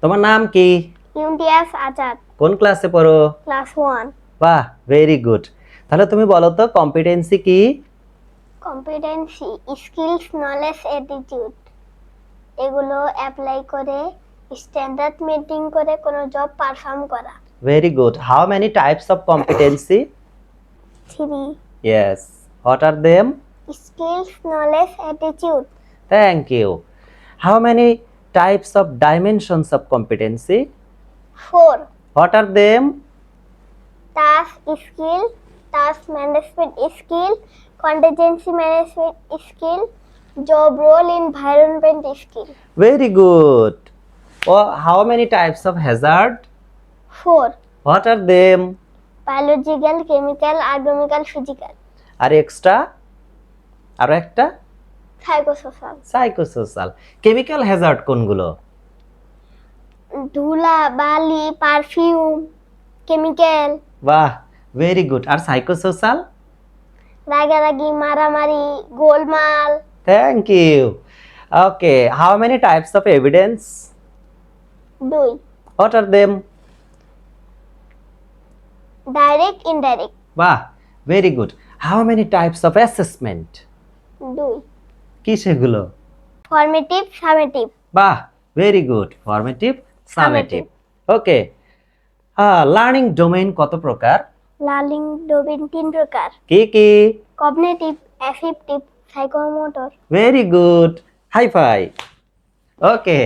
তোমার নাম কি? ইমতিয়াজ আজাদ, কোন ক্লাসে পড়ো? ক্লাস 1। বাহ, ভেরি গুড। তাহলে তুমি বলো তো কম্পিটেন্সি কি? কম্পিটেন্সি স্কিলস, নলেজ, অ্যাটিটিউড এগুলো অ্যাপ্লাই করে স্ট্যান্ডার্ড মেইনটেইন করে কোনো জব পারফর্ম করা। Very good. How many types of competency? 3 yes. What are them? Skills, knowledge, attitude. Thank you. How many types of dimensions of competency? 4 what are them? Task skill, task management skill, contingency management skill, job role environment skill. Very good. How many types of hazard? 4 What are them? Biological, chemical, organical, physical. আর extra? আরো একটা? Psychosocial. Psychosocial. Chemical hazard কোনগুলো? ধুলা, বালি, perfume, chemical. বাহ, very good. আর psychosocial? রাগারাগি, মারামারি, গোলমাল। Thank you. Okay, how many types of evidence? 2 what are them? Direct, indirect. বাহ, very good. How many types of assessment? 2 কি সেগুলো? Formative, summative. বাহ, very good. Formative, summative. Okay, learning domain কত প্রকার? লার্নিং ডোমেইন 3 প্রকার। কি কি? Cognitive, affective, psychomotor. Very good, high five. Okay,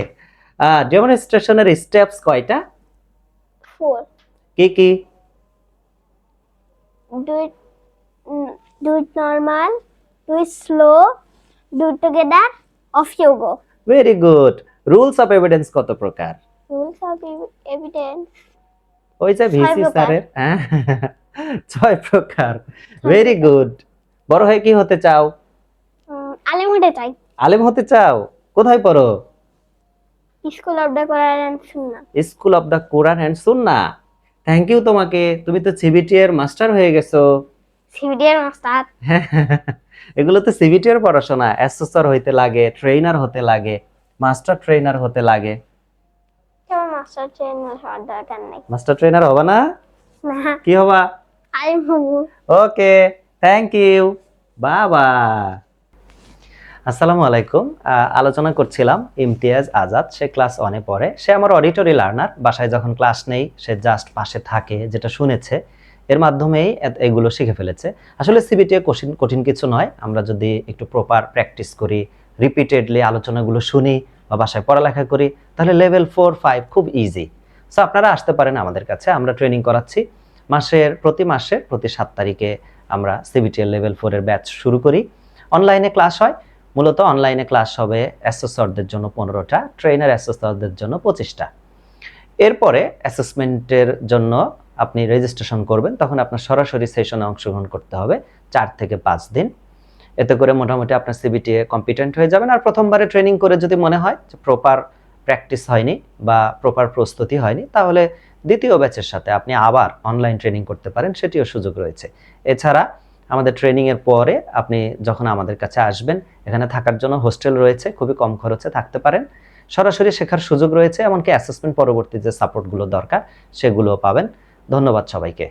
ডেমনস্ট্রেশনের স্টেপস কয়টা? 4 কি কি? do it normal, do it slow, do it together, off you go. Very good. Rules of evidence কত প্রকার? Rules of evidence ওই যে ভিসি প্রকার। স্যারের 6 প্রকার। Very good. বড় হয়ে কি হতে চাও? আলেম হতে চাই। আলেম হতে চাও? কোথায় পড়ো? School of the Quran and Sunnah. School of the Quran and Sunnah. Thank you তোমাকে। তুমি তো সিবিটি এর মাস্টার হয়ে গেছো। সিবিডি এর মাস্টার। এগুলো তো সিবিটি এর পড়াশোনা। অ্যাসেসর হইতে লাগে, ট্রেনার হতে লাগে, মাস্টার ট্রেনার হতে লাগে। কেমন মাস্টার ট্রেনার হওয়ার দরকার নেই। মাস্টার ট্রেনার হবা না? না, কি হবা? আলেম হবো। ওকে, থ্যাংক ইউ। বাবা। আসসালামু আলাইকুম। আলোচনা করছিলাম ইমতিয়াজ আজাদ। সে ক্লাস 1-এ পড়ে। সে আমার অডিটরি লার্নার। বাসায় যখন ক্লাস নেই সে জাস্ট পাশে থাকে, যেটা শুনেছে এর মাধ্যমেই এগুলো শিখে ফেলেছে। আসলে সিবিটিএ কঠিন কিছু নয়। আমরা যদি একটু প্রপার প্র্যাকটিস করি, রিপিটেডলি আলোচনাগুলো শুনি বা বাসায় পড়ালেখা করি, তাহলে লেভেল 4, 5 খুব ইজি। সো আপনারা আসতে পারেন আমাদের কাছে। আমরা ট্রেনিং করাচ্ছি প্রতি মাসের প্রতি 7 তারিখে আমরা সিবিটিএ লেভেল 4 এর ব্যাচ শুরু করি। অনলাইনে ক্লাস হয়। মূলত অনলাইনে ক্লাস হবে অ্যাসেসরদের জন্য 15টা, ট্রেনার অ্যাসেসরদের জন্য 25টা। এরপরে অ্যাসেসমেন্টের জন্য আপনি রেজিস্ট্রেশন করবেন, তখন আপনার সরাসরি সেশনে অংশগ্রহণ করতে হবে 4 থেকে 5 দিন। এতে করে মোটামুটি আপনার সিবিটিএ কম্পিটেন্ট হয়ে যাবেন। আর প্রথমবারে ট্রেনিং করে যদি মনে হয় যে প্রপার প্র্যাকটিস হয়নি বা প্রপার প্রস্তুতি হয়নি, তাহলে দ্বিতীয় ব্যাচের সাথে আপনি আবার অনলাইন ট্রেনিং করতে পারেন, সেটিও সুযোগ রয়েছে। এছাড়া আমাদের ট্রেনিংয়ের পরে আপনি যখন আমাদের কাছে আসবেন, এখানে থাকার জন্য হোস্টেল রয়েছে, খুবই কম খরচে থাকতে পারেন। সরাসরি শেখার সুযোগ রয়েছে, এমনকি অ্যাসেসমেন্ট পরবর্তী যে সাপোর্টগুলো দরকার সেগুলোও পাবেন। ধন্যবাদ সবাইকে।